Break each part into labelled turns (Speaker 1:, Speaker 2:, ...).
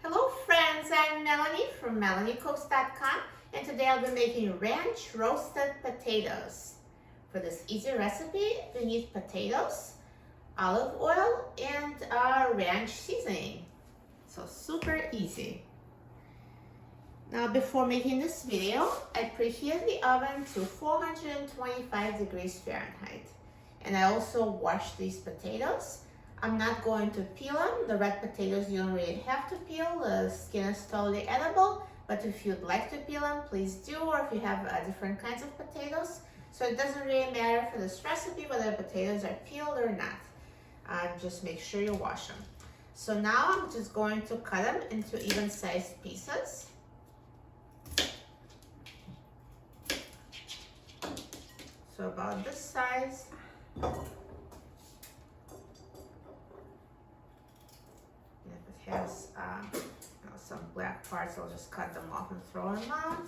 Speaker 1: Hello friends, I'm Melanie from MelanieCooks.com, and today I'll be making ranch roasted potatoes. For this easy recipe, we need potatoes, olive oil, and ranch seasoning. So super easy. Now before making this video, I preheated the oven to 425 degrees Fahrenheit. And I also washed these potatoes. I'm not going to peel them. The red potatoes you don't really have to peel. The skin is totally edible. But if you'd like to peel them, please do. Or if you have different kinds of potatoes. So it doesn't really matter for this recipe whether the potatoes are peeled or not. Just make sure you wash them. So now I'm just going to cut them into even-sized pieces. So about this size. If it has some black parts, I'll just cut them off and throw them out.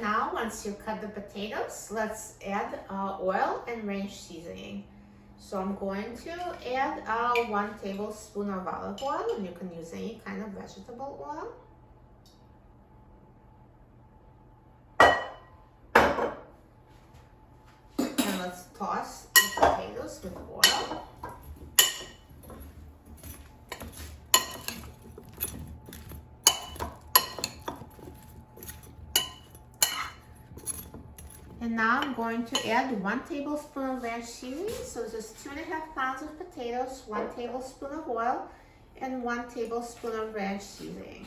Speaker 1: Now, once you cut the potatoes, let's add oil and ranch seasoning. So I'm going to add 1 tablespoon of olive oil, and you can use any kind of vegetable oil. And let's toss the potatoes with oil. And now I'm going to add 1 tablespoon of ranch seasoning. So this is 2.5 pounds of potatoes, 1 tablespoon of oil, and 1 tablespoon of ranch seasoning.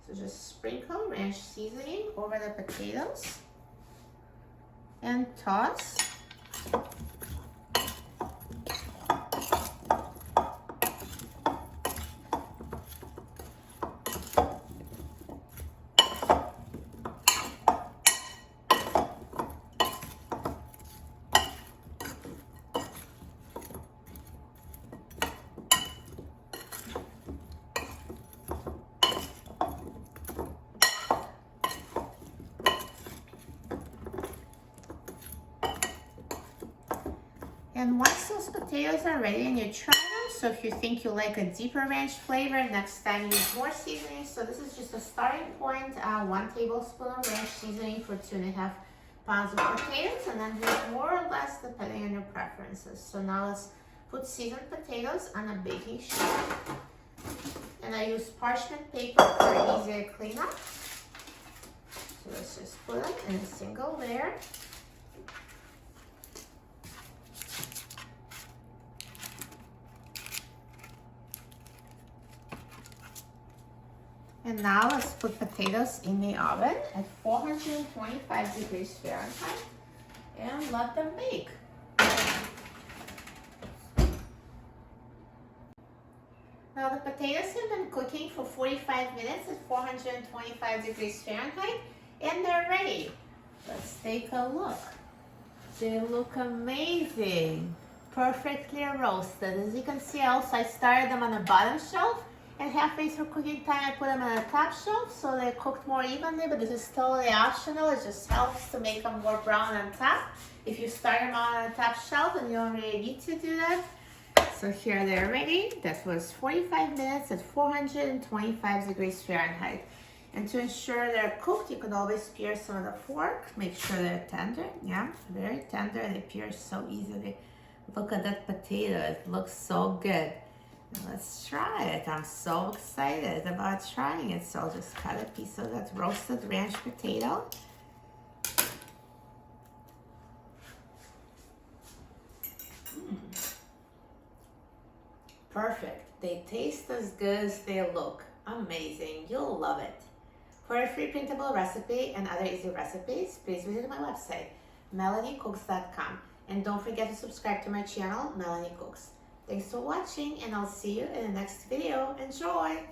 Speaker 1: So just sprinkle ranch seasoning over the potatoes and toss. And once those potatoes are ready and you try them, so if you think you like a deeper ranch flavor, next time use more seasoning. So this is just a starting point, 1 tablespoon of ranch seasoning for 2.5 pounds of potatoes, and then use more or less depending on your preferences. So now let's put seasoned potatoes on a baking sheet. And I use parchment paper for easier cleanup. So let's just put them in a single layer. And now let's put potatoes in the oven at 425 degrees Fahrenheit and let them bake. Now the potatoes have been cooking for 45 minutes at 425 degrees Fahrenheit, And they're ready. Let's take a look. They look amazing. Perfectly roasted. As you can see, I started them on the bottom shelf, and halfway through cooking time I put them on the top shelf so they cooked more evenly, but this is totally optional. It just helps to make them more brown on top. If you start them on the top shelf and you don't really need to do that. So here they're ready. That was 45 minutes at 425 degrees Fahrenheit. And to ensure they're cooked, you can always pierce them with a fork. Make sure they're tender. Yeah, very tender. They pierce so easily. Look at that potato. It looks so good. Now let's try it. I'm so excited about trying it. So I'll just cut a piece of that roasted ranch potato. Perfect. They taste as good as they look. Amazing. You'll love it. For a free printable recipe and other easy recipes, please visit my website, melaniecooks.com. And don't forget to subscribe to my channel, Melanie Cooks. Thanks for watching, and I'll see you in the next video. Enjoy!